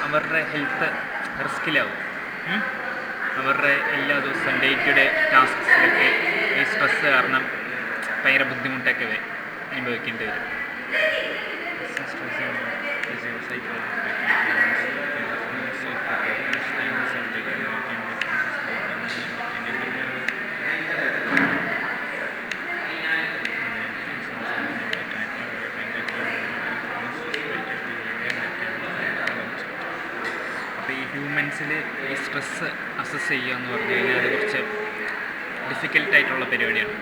അവരുടെ ഹെൽത്ത് റിസ്കിലാവും. അവരുടെ എല്ലാ ദിവസവും ഡേ ടു ഡേ ടാസ്ക്സിലൊക്കെ ഈ സ്ട്രെസ്സ് കാരണം ഭയങ്കര ബുദ്ധിമുട്ടൊക്കെ അനുഭവിക്കേണ്ടി വരും. അപ്പോൾ ഈ ഹ്യൂമൻസിൽ ഈ സ്ട്രെസ്സ് അസസ് ചെയ്യുക എന്ന് പറഞ്ഞു കഴിഞ്ഞാൽ അത് കുറച്ച് ഡിഫിക്കൽട്ടായിട്ടുള്ള പരിപാടിയാണ്.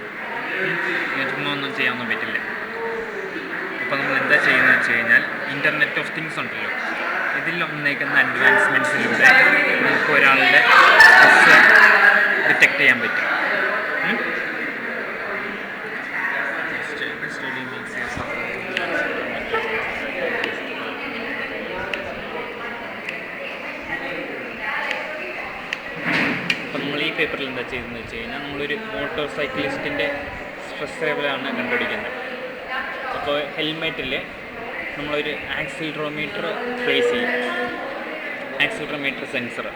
ചുമ്മാ ഒന്നും ചെയ്യാനൊന്നും പറ്റില്ല. അപ്പോൾ നമ്മൾ എന്താ ചെയ്യുന്നത് വെച്ച് കഴിഞ്ഞാൽ ഇൻ്റർനെറ്റ് ഓഫ് തിങ്സ് ഉണ്ടല്ലോ, ഇതിൽ വന്നേക്കുന്ന അഡ്വാൻസ്മെൻറ്റ്സിലൂടെ നമുക്ക് ഒരാളുടെ സ്ട്രെസ്സ് ഡിറ്റക്റ്റ് ചെയ്യാൻ പറ്റും. അപ്പോൾ നമ്മൾ ഈ പേപ്പറിൽ എന്താ ചെയ്തതെന്ന് വെച്ച് കഴിഞ്ഞാൽ നമ്മളൊരു മോട്ടോർ സൈക്ലിസ്റ്റിൻ്റെ സ്ട്രെസ് ലെവലാണ് കണ്ടുപിടിക്കുന്നത്. അപ്പോൾ ഹെൽമെറ്റിൽ നമ്മളൊരു ആക്സിലറോമീറ്റർ പ്ലേസ് ചെയ്യും, ആക്സിലറോമീറ്റർ സെൻസർ.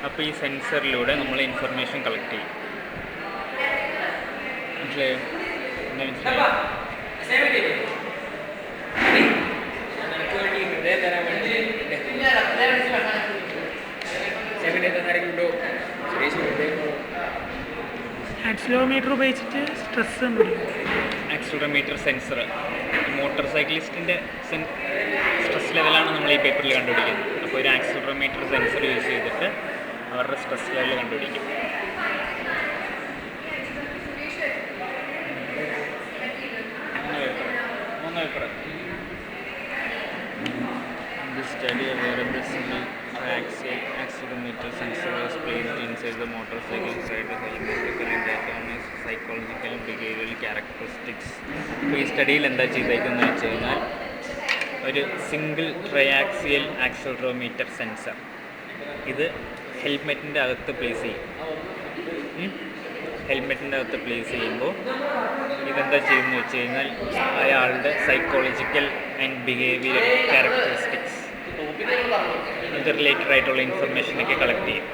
അപ്പോൾ ഈ സെൻസറിലൂടെ നമ്മൾ ഇൻഫർമേഷൻ കളക്ട് ചെയ്യും. മനസ്സിലായോ? എന്താ മനസ്സിലായോ? ആക്സിലോമീറ്റർ ഉപയോഗിച്ചിട്ട് സ്ട്രെസ് കണ്ടുപിടിക്കും. ആക്സിലറോമീറ്റർ സെൻസർ മോട്ടോർ സൈക്ലിസ്റ്റിൻ്റെ സ്ട്രെസ് ലെവലാണ് നമ്മൾ ഈ പേപ്പറിൽ കണ്ടുപിടിക്കുന്നത്. അപ്പോൾ ഒരു ആക്സിലറോമീറ്റർ സെൻസർ യൂസ് ചെയ്തിട്ട് അവരുടെ സ്ട്രെസ് ലെവൽ കണ്ടുപിടിക്കും. This study a wearable single axial accelerometer sensor was placed inside the motorcycle inside the helmet data on its psychological and behavioral characteristics. അപ്പോൾ ഈ സ്റ്റഡിയിൽ എന്താ ചെയ്തേക്കുന്നത് വെച്ച് കഴിഞ്ഞാൽ ഒരു സിംഗിൾ ട്രയാക്സിയൽ ആക്സിലറോമീറ്റർ സെൻസർ ഇത് ഹെൽമെറ്റിൻ്റെ അകത്ത് പ്ലേസ് ചെയ്യും. ഹെൽമെറ്റിൻ്റെ അകത്ത് പ്ലേസ് ചെയ്യുമ്പോൾ ഇതെന്താ ചെയ്യുന്നത് വെച്ച് കഴിഞ്ഞാൽ അയാളുടെ സൈക്കോളജിക്കൽ ആൻഡ് ബിഹേവിയർ ക്യാരക്ടറിസ്റ്റിക്സ് ഇത് റിലേറ്റഡ് ആയിട്ടുള്ള ഇൻഫർമേഷനൊക്കെ കളക്ട് ചെയ്യും.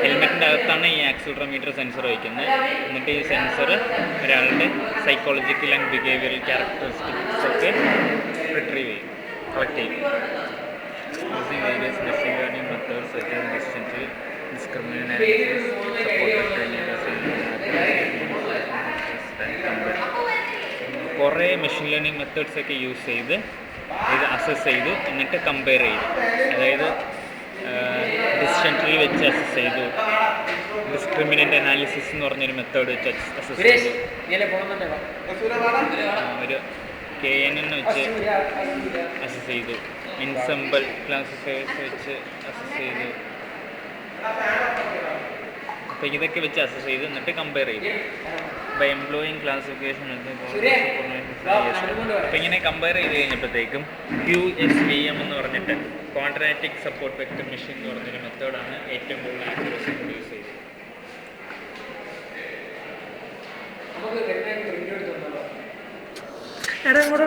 ഹെൽമെറ്റിൻ്റെ അകത്താണ് ഈ ആക്സിലറോമീറ്റർ സെൻസർ വയ്ക്കുന്നത്. എന്നിട്ട് ഈ സെൻസർ ഒരാളുടെ സൈക്കോളജിക്കൽ ആൻഡ് ബിഹേവിയറൽ ക്യാരക്ടറിസ്റ്റിക്സ് ഒക്കെ റിട്രീവ് ചെയ്യും, കളക്ട് ചെയ്യും. Using various machine learning methods such as distinctive discriminant analysis, supported training കുറേ മെഷീൻ ലേണിംഗ് മെത്തേഡ്സ് ഒക്കെ യൂസ് ചെയ്ത് ഇത് അസസ് ചെയ്തു, എന്നിട്ട് കമ്പയർ ചെയ്തു. അതായത് ഡിസ്റ്റൻട്രി വെച്ച് അസസ് ചെയ്തു, ഡിസ്ക്രിമിനൻ്റ് അനാലിസിസ് എന്ന് പറഞ്ഞൊരു മെത്തേഡ് വെച്ച് അസസ് ചെയ്തു, ഒരു KNN വെച്ച് അസസ് ചെയ്തു, എൻസെമ്പിൾ ക്ലാസിഫയേഴ്സ് വെച്ച് അസസ് ചെയ്തു. അപ്പോൾ ഇതൊക്കെ വെച്ച് അസസ് ചെയ്ത് എന്നിട്ട് കമ്പയർ ചെയ്തു. ബൈ എംപ്ലോയിങ് ക്ലാസിഫിക്കേഷൻ അപ്പോൾ ഇങ്ങനെ കമ്പയർ ചെയ്ത് കഴിഞ്ഞപ്പോഴത്തേക്കും QSVM എന്ന് പറഞ്ഞിട്ട് ക്വാഡ്രാറ്റിക് സപ്പോർട്ട് വെക്ടർ മെഷീൻ എന്ന് പറഞ്ഞൊരു മെത്തേഡാണ് ഏറ്റവും കൂടുതൽ ആക്യുറസി യൂസ് ചെയ്തത്. എടാ ഇങ്ങോട്ട്